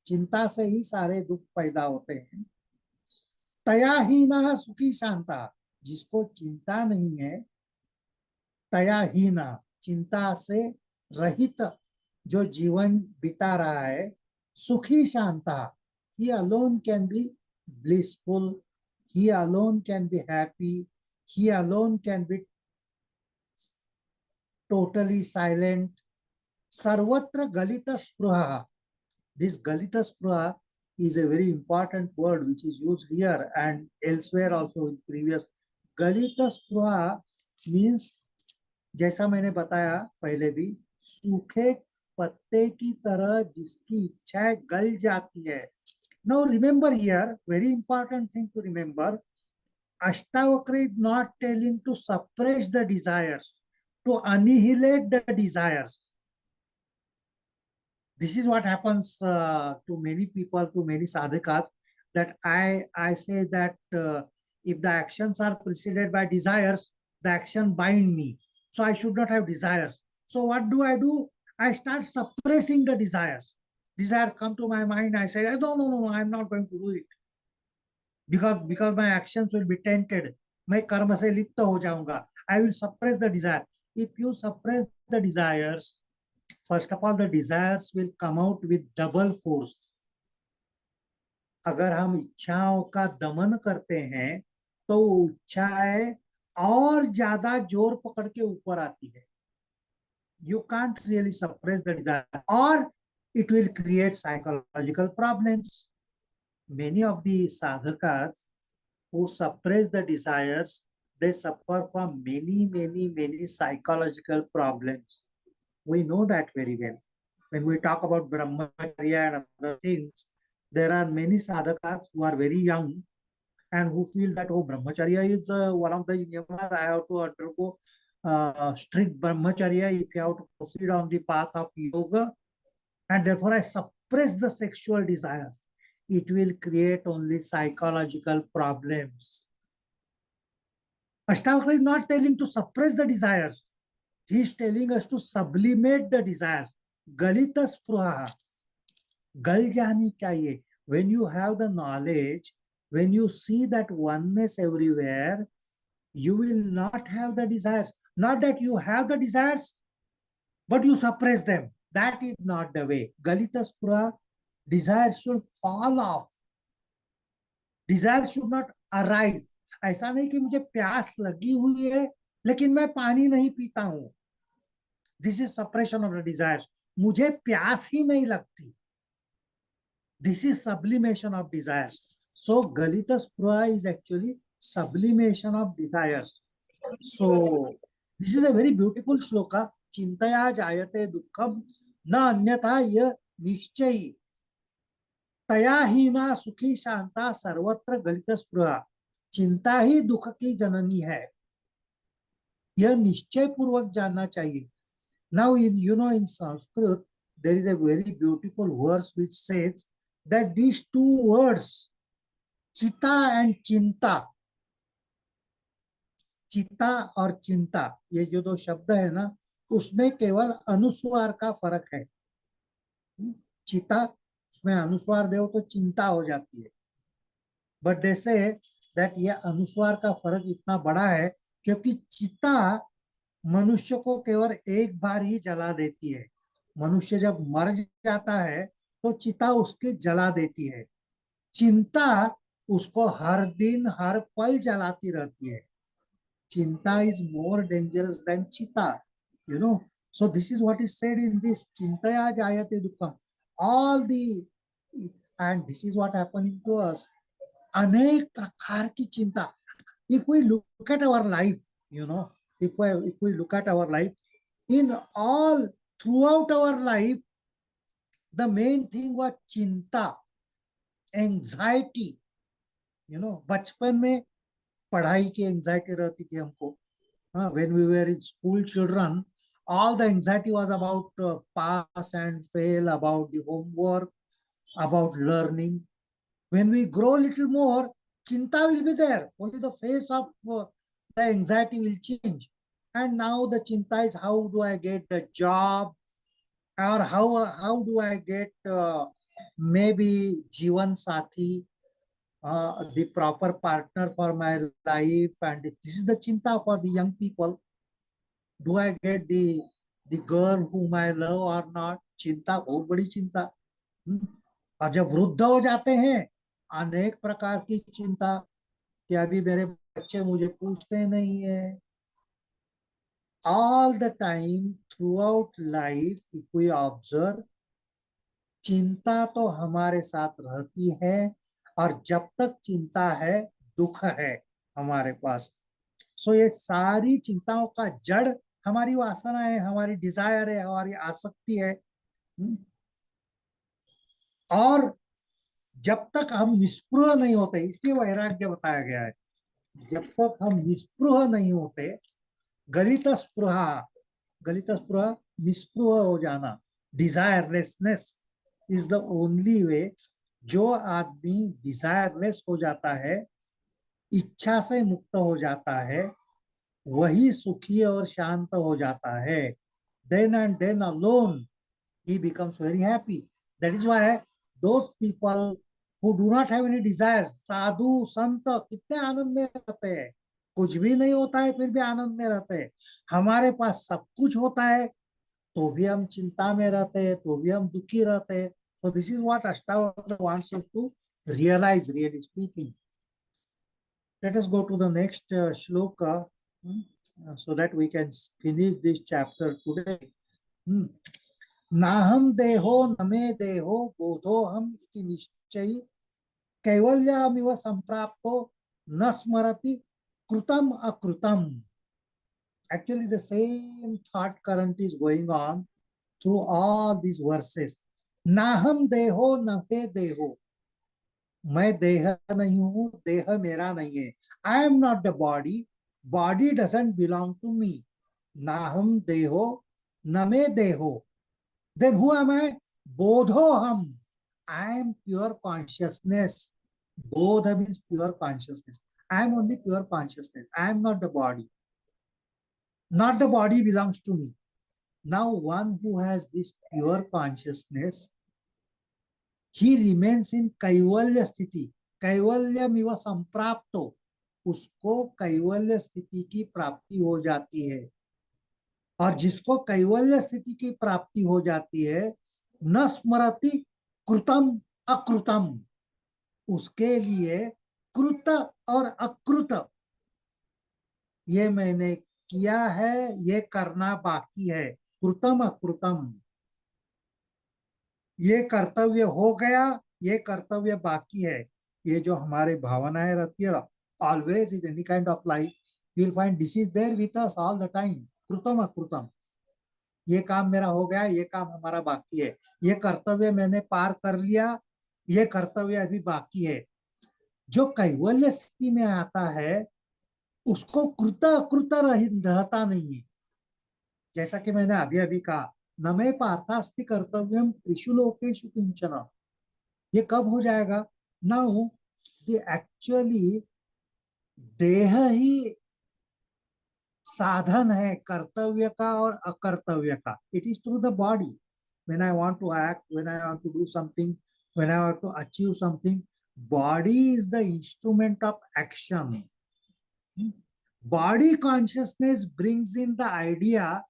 चिंता से ही सारे दुख पैदा होते हैं. तया हीना सुखी शांता. जिसको चिंता नहीं है तयाहीना, चिंता से रहित जो जीवन बिता रहा है, सुखी Shanta, he alone can be blissful, he alone can be happy, he alone can be totally silent. Sarvatra galita spruha. This galita spruha is a very important word which is used here and elsewhere also in previous. Galita spruha means, जैसा मैंने बताया पहले भी, सूखे पत्ते की तरह जिसकी इच्छाएं गल जाती है. Now remember here, very important thing to remember, Ashtavakra is not telling to suppress the desires, to annihilate the desires. This is what happens to many people, to many sadhakas, that I say that if the actions are preceded by desires, the action bind me. So I should not have desires. So what do? I start suppressing the desires. Desire come to my mind. I say, no, I'm not going to do it. Because my actions will be tainted. मैं कर्म से लिप्त हो जाऊंगा. I will suppress the desire. If you suppress the desires, first of all, the desires will come out with double force. अगर हम इच्छाओं का दमन करते हैं तो इच्छाएं और ज्यादा जोर पकड़ के ऊपर आती है. You can't really suppress the desire, or it will create psychological problems. Many of the sadhakas who suppress the desires, they suffer from many psychological problems. We know that very well. When we talk about brahmacharya and other things, there are many sadhakas who are very young and who feel that, oh, brahmacharya is one of the yamas. I have to undergo strict brahmacharya if you have to proceed on the path of yoga, and therefore I suppress the sexual desires. It will create only psychological problems. Ashtavakra is not telling to suppress the desires. He is telling us to sublimate the desires. Galita spruha. Gal jani chahiye. When you have the knowledge, when you see that oneness everywhere, you will not have the desires. Not that you have the desires, but you suppress them. That is not the way. Galita spruha, desires should fall off. Desires should not arise. ऐसा नहीं कि मुझे प्यास लगी हुई है लेकिन मैं पानी नहीं पीता हूं. This is suppression of the desires. मुझे प्यास ही नहीं लगती. This is sublimation of desires. So Galita Spruha is actually sublimation of desires. So this is a very beautiful shloka. Chintaya jayate dukkham na anyatha ya nishchayi. तया हीना सुखी शांता सर्वत्र गलित स्पृहा. चिंता ही दुख की जननी है, यह निश्चय पूर्वक जानना चाहिए. Now in Sanskrit there is a very beautiful verse which says that these two words, चिता and चिंता, चिता और चिंता, ये जो दो शब्द है ना, उसमें केवल अनुस्वार का फर्क है. चिता, उसमें अनुस्वार दो तो चिंता हो जाती है. बट दे से दैट ये अनुस्वार का फर्क इतना बड़ा है क्योंकि चिता मनुष्य को केवल एक बार ही जला देती है. मनुष्य जब मर जाता है तो चिता उसके जला देती है. चिंता उसको हर दिन हर पल जलाती रहती है. चिंता इज मोर डेंजरस देन चिता, you know. So this is what is said in this चिंतया जायते दुःखम. All the, and this is what happening to us. अनेक प्रकार की चिंता. If we look at our life, if we look at our life, in all throughout our life, the main thing was चिंता, anxiety. बचपन में पढ़ाई की anxiety रहती थी हमको. When we were in school children, all the anxiety was about pass and fail, about the homework, about learning. When we grow a little more, chinta will be there. Only the face of the anxiety will change. And now the chinta is, how do I get the job? Or how do I get maybe Jivan Sathi, the proper partner for my life? And this is the chinta for the young people. Do I get the girl whom I love or not? चिंता, बहुत बड़ी चिंता। हम्म? और जब वृद्ध हो जाते हैं, अनेक प्रकार की चिंता कि अभी मेरे बच्चे मुझे पूछते नहीं है। All the time throughout life if we observe, चिंता तो हमारे साथ रहती है, और जब तक चिंता है, दुख है हमारे पास। सो ये सारी चिंताओं का जड़ हमारी वासना है, हमारी डिजायर है, हमारी आसक्ति है। और जब तक हम निस्पृह नहीं होते, इसलिए वैराग्य बताया गया है, जब तक हम निस्पृह नहीं होते, गलित स्पृहा, गलित स्पृहा निस्पृह हो जाना, desirelessness is the only way. जो आदमी डिजायरलेस हो जाता है, इच्छा से मुक्त हो जाता है, वही सुखी और शांत हो जाता है। Then and then alone he becomes very happy. That is why those people who do not have any desires, साधु संत कितने आनंद में रहते हैं। कुछ भी नहीं होता है फिर भी आनंद में रहते हैं। हमारे पास सब कुछ होता है तो भी हम चिंता में रहते हैं, तो भी हम दुखी रहते हैं। So this is what Ashtavakra wants us to realize, really speaking. Let us go to the next shloka, so that we can finish this chapter today. नाहम देहो न मे देहो बोधो हम इति निश्चयी कैवल्यमिव संप्राप्तो न स्मरति कृतम अकृतम। Actually, the same thought current is going on through all these verses. नाहम देहो न मे देहो, मैं देह नहीं हूं, देह मेरा नहीं है। I am not the body, body doesn't belong to me. नाहम देहो न मे देहो, then who am I? Bodhoham. I am pure consciousness. Bodha means pure consciousness. I am only pure consciousness. I am not the body. Not the body belongs to me. Now, one who has this pure consciousness, he remains in kaivalya sthiti. कैवल्य मिव संप्राप्तो, उसको कैवल्य स्थिति की प्राप्ति हो जाती है। और जिसको कैवल्य स्थिति की प्राप्ति हो जाती है, न स्मरति कृतम अकृतम, उसके लिए कृत और अकृत, ये मैंने किया है, ये करना बाकी है। कृतम अकृतम, ये कर्तव्य हो गया, ये कर्तव्य बाकी है। ये जो हमारे भावनाएं रहती है, always in any kind of life you will find this is there with us all the time. कृतम अकृतम, ये काम मेरा हो गया, ये काम हमारा बाकी है, ये कर्तव्य मैंने पार कर लिया, ये कर्तव्य अभी बाकी है। जो कैवल्य स्थिति में आता है, उसको कृत अकृत रहता नहीं है। जैसा कि मैंने अभी अभी कहा, न मे पार्थास्ति कर्तव्यम त्रिषु लोकेषु किंचन। ये कब हो जाएगा? नाउ एक्चुअली देह ही साधन है कर्तव्य का और अकर्तव्य का। It is through the body. when I want to act, when I want to do something, when I want to achieve something, body is the instrument of action. Body consciousness brings in the idea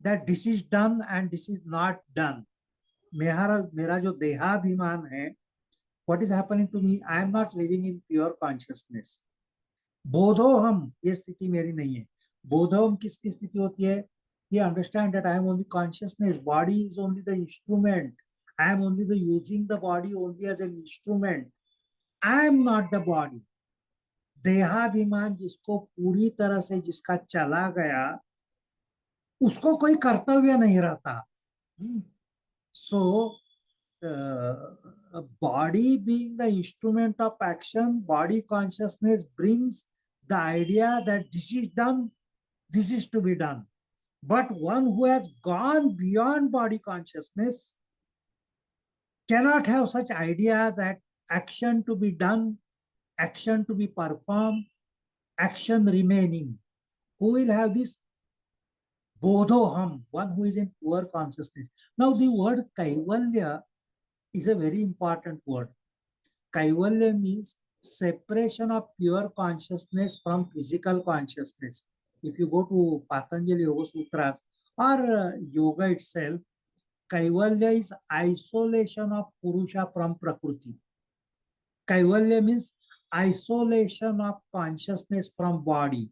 that this is done and this is not done. मेरा जो देहाभिमान है, what is happening to me? I am not living in pure consciousness. बोधोहम, ये स्थिति मेरी नहीं है। बोधोहम किसकी स्थिति होती है? You understand that I am only consciousness, body is only the instrument, I am only the using the body only as an instrument, I am not the body. देहाभिमान जिसको पूरी तरह से जिसका चला गया, उसको कोई कर्तव्य नहीं रहता। सो body being the instrument of action, body consciousness brings the idea that this is done, this is to be done. But one who has gone beyond body consciousness cannot have such ideas that action to be done, action to be performed, action remaining. Who will have this? Bodhoham, one who is in pure consciousness. Now the word Kaivalya is a very important word. Kaivalya means separation of pure consciousness from physical consciousness. if you go to Patanjali Yoga Sutras or yoga itself, Kaivalya is isolation of Purusha from Prakriti. Kaivalya means isolation of consciousness from body.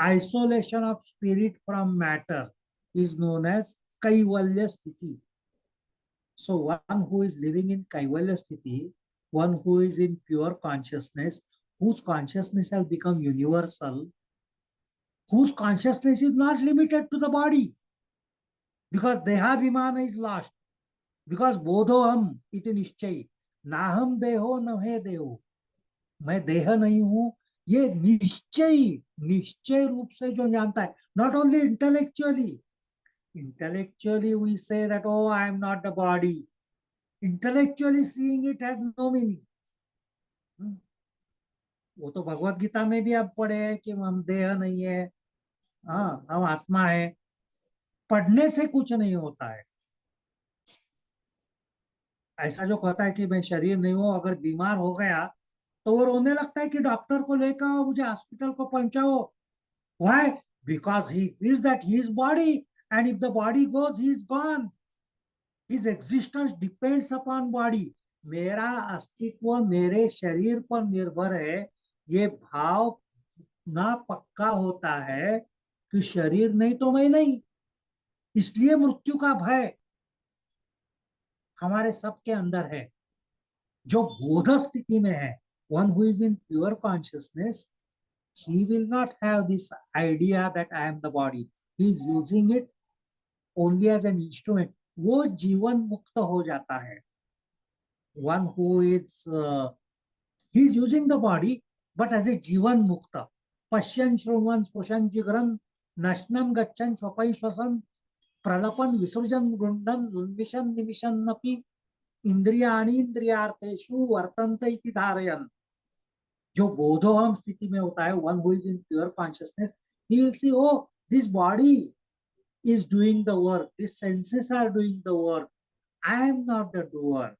Isolation of spirit from matter is known as Kaivalya Sthiti. So one who is living in Kaivalya Sthiti, one who is in pure consciousness, whose consciousness has become universal, whose consciousness is not limited to the body, because Dehabhimana is lost, because Bodhoham iti निश्चय, नाहम देहो न है देहो, मैं देह नहीं हूं, ये निश्चय निश्चय रूप से जो जानता है, not only intellectually. Intellectually we say that, oh, I am not the body. Intellectually seeing it has no meaning. वो तो भगवत गीता में भी आप पढ़े हैं कि हम देह नहीं है, हाँ हम आत्मा है. पढ़ने से कुछ नहीं होता है. ऐसा जो कहता है कि मैं शरीर नहीं हूं, अगर बीमार हो गया तो वो रोने लगता है कि डॉक्टर को लेकर मुझे हॉस्पिटल को पहुंचाओ. Why? Because he feels that he is body, and if the body goes, he is gone. His existence depends upon body. मेरा अस्तित्व मेरे शरीर पर निर्भर है. ये भाव ना पक्का होता है कि शरीर नहीं तो मैं नहीं. इसलिए मृत्यु का भय हमारे सबके अंदर है. जो बोध स्थिति में है, one who is in pure consciousness, he will not have this idea that I am the body. He is using it only as an instrument. वो जीवन मुक्त हो जाता है. One who is he is using the body but as a जीवन मुक्त. पश्यन् शृण्वन् स्पृशन् जिघ्रन् नश्नन् गच्छन् स्वपै श्वसन् प्रलपन् विसृजन् गृह्णन् उन्मिषन् निमिषन्नपि इंद्रियाणि इंद्रियार्थेषु वर्तन्ते इति धारयन्. जो बोधोहम स्थिति में होता है, one who is in pure consciousness, he will see, oh, this body is doing the work, these senses are doing the work, I am not the doer,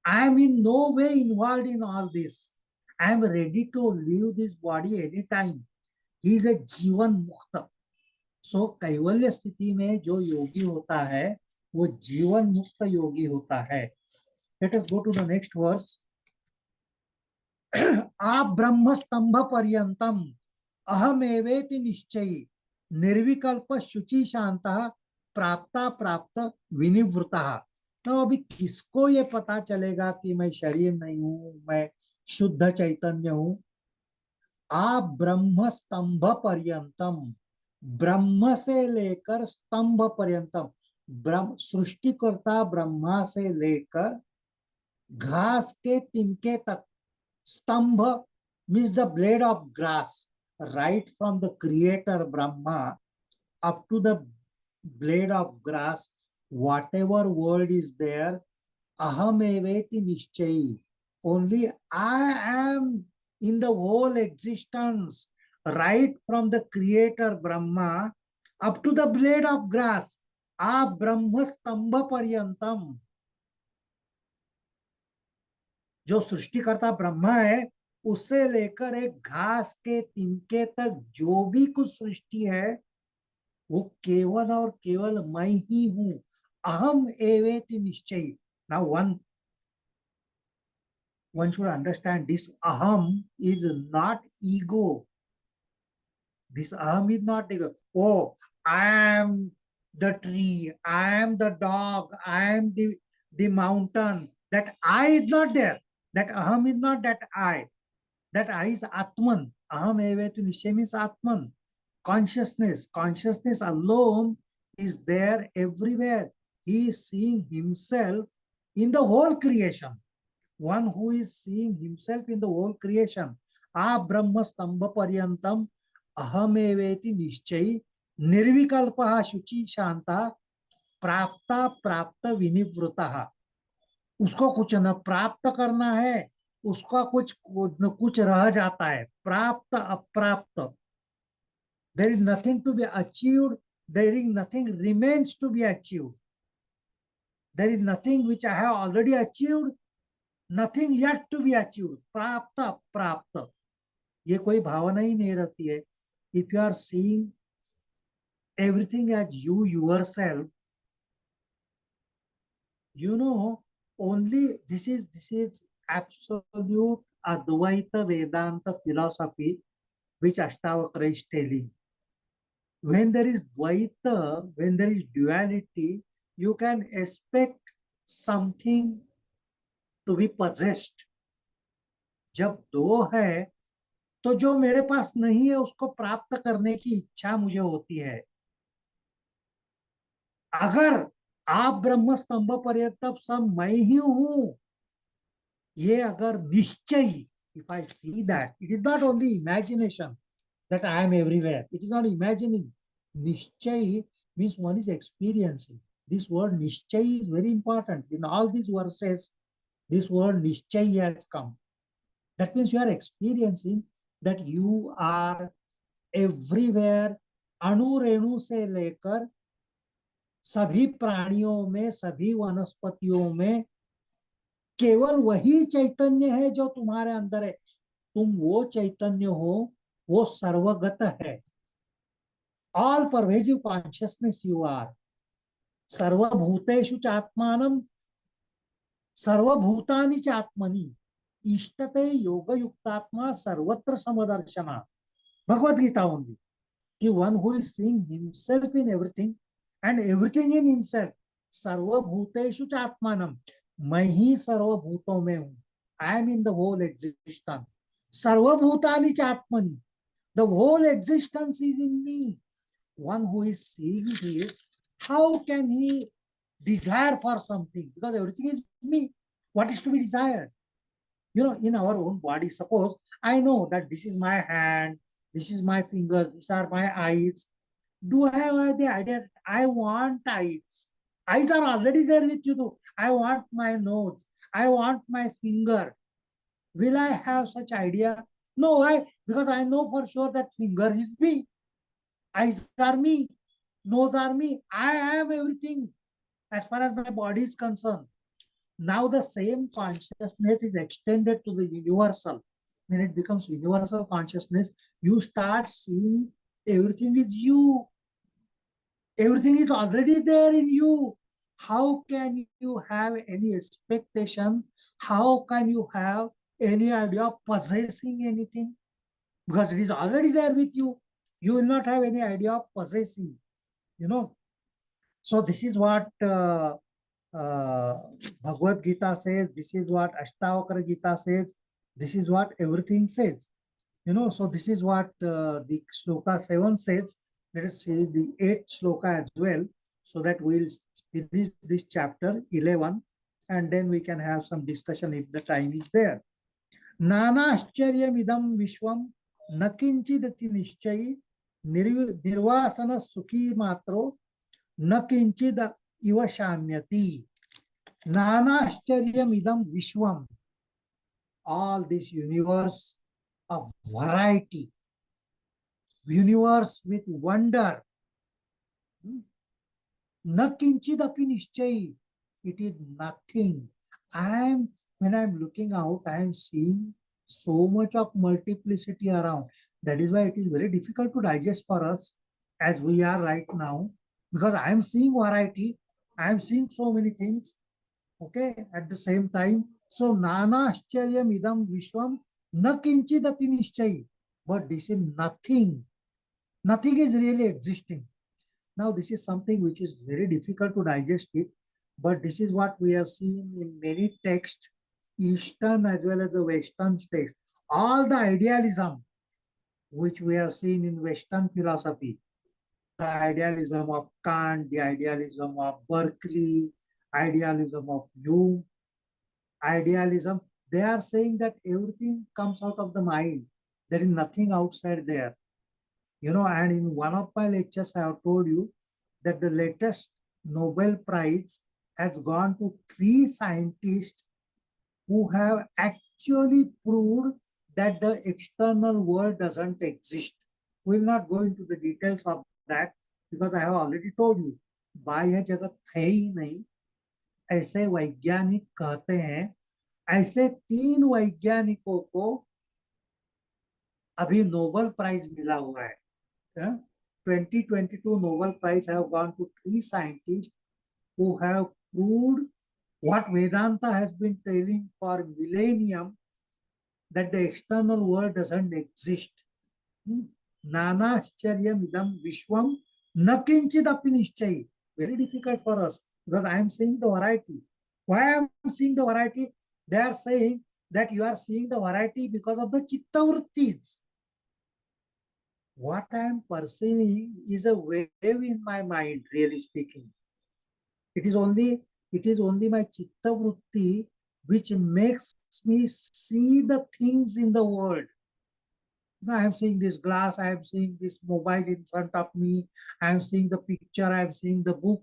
I am in no way involved in all this, I am ready to leave this body anytime. He is a जीवन मुक्त. सो कैवल्य स्थिति में जो योगी होता है वो जीवन मुक्त योगी होता है. Let us go to the next verse. आप ब्रह्म स्तंभ पर्यंतम अहमेवेति निश्चयी निर्विकल्प शुचि शांत प्राप्ता प्राप्त विनिवृता. तो अभी किसको ये पता चलेगा कि मैं शरीर नहीं हूं, मैं शुद्ध चैतन्य हूं. आप ब्रह्म स्तंभ पर्यंतम, ब्रह्म से लेकर स्तंभ पर्यंतम, ब्रह्म सृष्टिकर्ता ब्रह्मा से लेकर घास के तिनके तक. Stambha means the blade of grass, right from the creator Brahma up to the blade of grass, whatever world is there, aham eveti nishchayi. Only I am in the whole existence, right from the creator Brahma up to the blade of grass. A Brahma Stambha Paryantam. जो सृष्टिकर्ता ब्रह्मा है उससे लेकर एक घास के तिनके तक जो भी कुछ सृष्टि है वो केवल और केवल मैं ही हूं. अहम एवेति निश्चय. Now one should understand this aham is not ego. This aham is not ego. Oh, I am the tree, I am the dog, I am the mountain. That I is not there. That aham is not that I. That I is Atman. Aham evetu nishchay means Atman. Consciousness. Consciousness alone is there everywhere. He is seeing himself in the whole creation. One who is seeing himself in the whole creation. A Brahma Stambha Paryantam aham eveti nishchay nirvikalpaha shuchi shanta prapta prapta vinivruta. उसको कुछ न प्राप्त करना है, उसका कुछ रह जाता है. प्राप्त अप्राप्त. There is nothing to be achieved, there is nothing remains to be achieved. There is nothing which I have already achieved, nothing yet to be achieved. प्राप्त अप्राप्त ये कोई भावना ही नहीं रहती है. if you are seeing everything as you yourself, you know, only this is absolute Advaita Vedanta philosophy which Ashtavakra is telling. When there is Dvaita, when there is duality, you can expect something to be possessed. जब दो है तो जो मेरे पास नहीं है उसको प्राप्त करने की इच्छा मुझे होती है. अगर आप ब्रह्म स्तंभ पर्यंत सब मैं ही हूं, ये अगर निश्चय, if I see that, it is not only imagination that I am everywhere. It is not imagining. Nischay means one is experiencing. This word nischay is very important. In all these verses, this word nischay has come. That means you are experiencing that you are everywhere. अणु रेणु से लेकर सभी प्राणियों में, सभी वनस्पतियों में केवल वही चैतन्य है जो तुम्हारे अंदर है. तुम वो चैतन्य हो, वो सर्वगत है. All pervasive consciousness you are. सर्वभूतेषु चात्मानं सर्वभूतानि चात्मनि इष्टते योग युक्तात्मा सर्वत्र समदर्शना. भगवद गीता ओनली. कि one who is seeing himself in everything and everything in himself. सर्वभूतेषु चात्मानं, मैं ही सर्वभूतों में हूं. I am in the whole existence. सर्वभूतानि चात्मनि, the whole existence is in me. One who is seeing this, how can he desire for something? Because everything is me. What is to be desired? You know, in our own body, suppose I know that this is my hand, this is my fingers, these are my eyes. Do I have the idea that I want eyes? Eyes are already there with you. Too. I want my nose. I want my finger. Will I have such idea? No, why? Because I know for sure that finger is me. Eyes are me, nose are me. I am everything as far as my body is concerned. Now the same consciousness is extended to the universal. When it becomes universal consciousness, you start seeing everything is you. Everything is already there in you. How can you have any expectation? How can you have any idea of possessing anything? Because it is already there with you. You will not have any idea of possessing, you know. So this is what Bhagavad Gita says. This is what Ashtavakra Gita says. This is what everything says, you know. So this is what the Shloka 7 says. Let us see the 8th Shloka as well, so that we'll finish this chapter 11 and then we can have some discussion if the time is there. Nana Ascharya Idam Vishwam न किंचिदति निश्चयी निर्वासन सुखी मात्रो न किंचिद इव शाम्यति. नानाश्चर्यम इदम विश्वम. All this universe of variety, universe with wonder. न किंचिदपि निश्चयी. It is nothing. When I am looking out, I am seeing so much of multiplicity around. That is why it is very difficult to digest for us as we are right now, because I am seeing variety, I am seeing so many things, okay, at the same time. So nana ascharya idam vishwam na kinchidati nishchayi. But this is nothing. Nothing is really existing. Now this is something which is very difficult to digest it, but this is what we have seen in many texts, Eastern as well as the Western texts. All the idealism which we have seen in Western philosophy, the idealism of Kant, the idealism of Berkeley, idealism of Jung, idealism, they are saying that everything comes out of the mind. There is nothing outside there. You know, and in one of my lectures, I have told you that the latest Nobel Prize has gone to 3 scientists who have actually proved that the external world doesn't exist. We will not go into the details of that because I have already told you, बाह्य जगत है ही नहीं, ऐसे वैज्ञानिक कहते हैं. ऐसे 3 वैज्ञानिकों को अभी नोबेल प्राइज मिला हुआ है. 2022 Nobel Prize have gone to 3 scientists who have proved what Vedanta has been telling for millennium, that the external world doesn't exist. Nanashcharyam idam vishwam nakinchidapi nishchayi. Very difficult for us because I am seeing the variety. Why I am seeing the variety? They are saying that you are seeing the variety because of the chitta vrittis. What I am perceiving is a wave in my mind, really speaking. It is only my chitta vritti which makes me see the things in the world. I am seeing this glass, I am seeing this mobile in front of me, I am seeing the picture, I am seeing the book.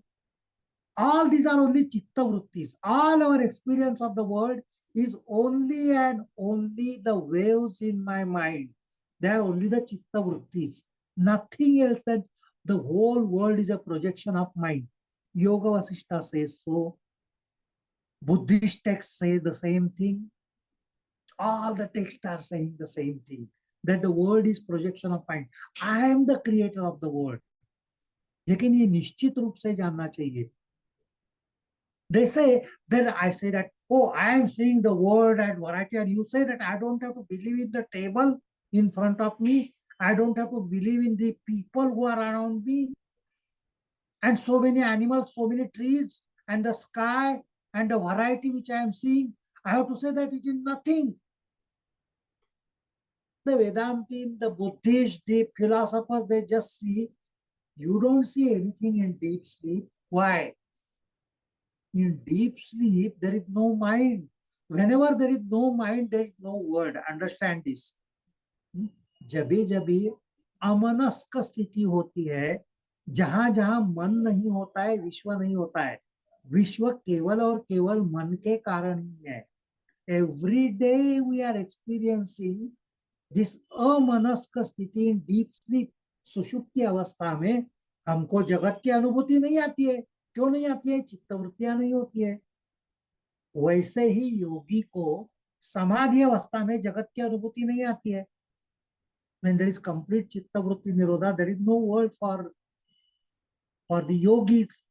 All these are only chitta vrittis. All our experience of the world is only and only the waves in my mind. They are only the chitta vrittis. Nothing else. That the whole world is a projection of mind. Yoga Vasishta says so. Buddhist texts say the same thing. All the texts are saying the same thing. That the world is projection of mind. I am the creator of the world. लेकिन ये निश्चित रूप से जानना चाहिए. They say, then I say that, oh, I am seeing the world and variety, and you say that I don't have to believe in the table in front of me. I don't have to believe in the people who are around me. And so many animals, so many trees, and the sky, and the variety which I am seeing. I have to say that it is nothing. The Vedantin, the Buddhists, the philosophers, they just see, you don't see anything in deep sleep. Why? In deep sleep, there is no mind. Whenever there is no mind, there is no word. Understand this. जभी जभी अमनस्क स्थिति होती है, जहां जहां मन नहीं होता है, विश्व नहीं होता है. विश्व केवल और केवल मन के कारण ही है. Every day we are experiencing this अमनस्क स्थिति in deep sleep. सुषुप्ति अवस्था में हमको जगत की अनुभूति नहीं आती है. क्यों नहीं आती है? चित्तवृत्तियां नहीं होती है. वैसे ही योगी को समाधि अवस्था में जगत की अनुभूति नहीं आती है. When there is complete chitta-vritti nirodha, there is no word for the yogis,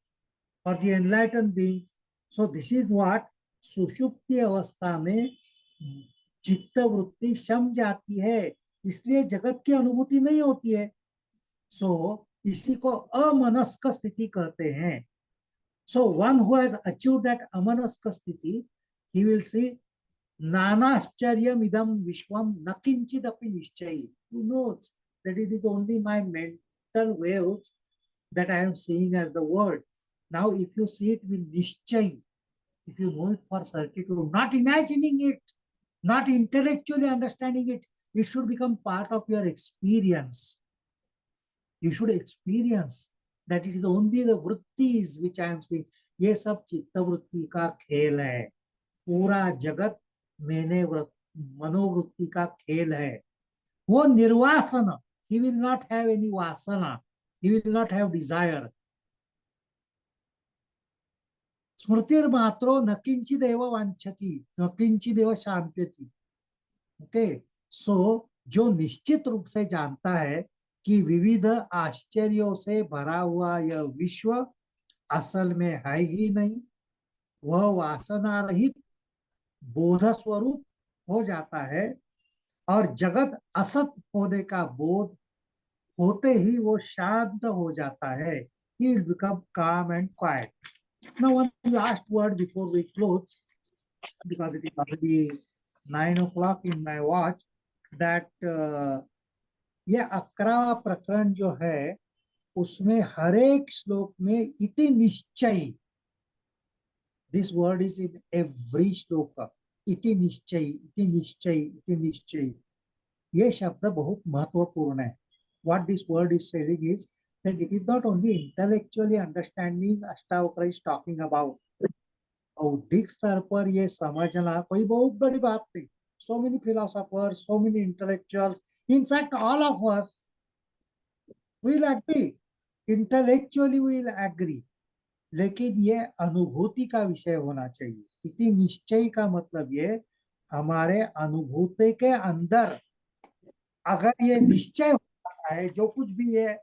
for the enlightened beings. So this is what सुषुप्ति अवस्था में चित्त-वृत्ति शम जाती है, इसलिए जगत की अनुभूति नहीं होती है. So इसी को अमनस्क स्थिति कहते हैं. So one who has achieved that amanaska sthiti, he will see Nanashcharyam idam vishwam nakinchidapi nishchayi. He knows that it is only my mental waves that I am seeing as the word. Now, if you see it with nishchayi, if you know it for certitude, not imagining it, not intellectually understanding it, it should become part of your experience. You should experience that it is only the vrittis which I am seeing. ये सब चित्त वृत्ति का खेल है. पूरा जगत मैंने मनोवृत्ति का खेल है. वो निर्वासन. He will not have any vasana. He will not have desire. स्मृतिर्मात्रो न किंचिदेव वांछति, न किंचिदेव शांत्यति. ओके, सो जो निश्चित रूप से जानता है कि विविध आश्चर्यों से भरा हुआ यह विश्व असल में है ही नहीं, वह वासना रहित बोध स्वरूप हो जाता है और जगत असत होने का बोध होते ही वो शांत हो जाता है. He will become calm and quiet. Now, one last word before we close, because it is already 9 o'clock in my watch, that ये 11वां प्रकरण जो है उसमें हर एक श्लोक में इति निश्चय, this word is in every श्लोक. इति निश्चय, इति निश्चय, इति निश्चय. ये शब्द बहुत महत्वपूर्ण है. What this word is saying is that it is not only intellectually understanding Ashtavakra is talking about. बौद्धिक स्तर पर ये समझना कोई बहुत बड़ी बात नहीं. So many philosophers, so many intellectuals, in fact all of us will agree, intellectually we will agree, लेकिन ये अनुभूति का विषय होना चाहिए. इति निश्चय का मतलब ये हमारे अनुभूति के अंदर अगर ये निश्चय है जो कुछ भी है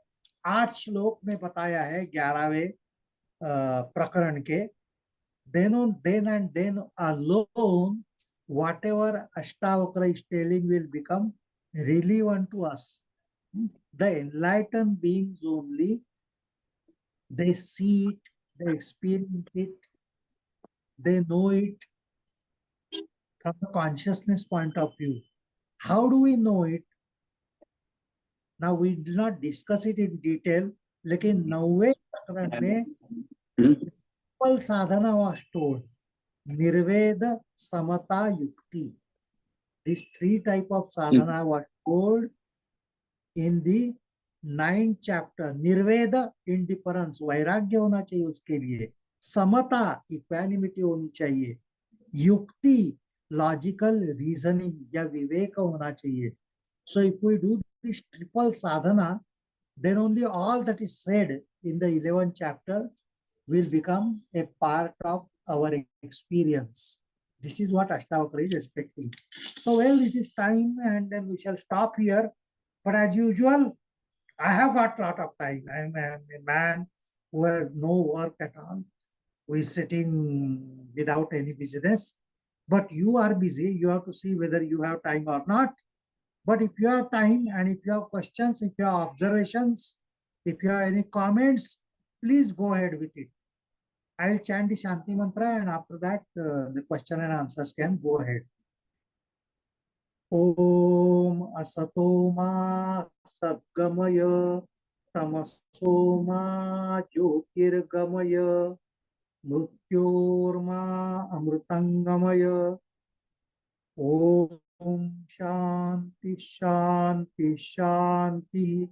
8 श्लोक में बताया है 11वें प्रकरण के, then and then alone whatever Ashtavakra is telling will become relevant to us. The enlightened beings only, they see it, they experience it, they know it from the consciousness point of view. How do we know it? Now we did not discuss it in detail, लेकिन 9वें प्रकरण में triple Sadhana was told. Nirveda, Samata, Yukti. These 3 types of sadhana was told in the 9th chapter. Nirveda, indifference, वैराग्य होना चाहिए उसके लिए. समता, equanimity होनी चाहिए. युक्ति, लॉजिकल रीजनिंग या विवेक होना चाहिए. So if we do this triple sadhana, then only all that is said in the 11th chapter will become a part of our experience. This is what Ashtavakra is expecting. So, well, it is time and then we shall stop here. But as usual, I have got a lot of time. I am a man who has no work at all, who is sitting without any business. But you are busy. You have to see whether you have time or not. But if you have time and if you have questions, if you have observations, if you have any comments, please go ahead with it. I will chant the Shanti mantra and after that the question and answers can go ahead. Om Asato Ma Sadgamaya Tamaso Ma Jyotirgamaya Mrityorma Amrutangamaya. Om Shanti Shanti Shanti.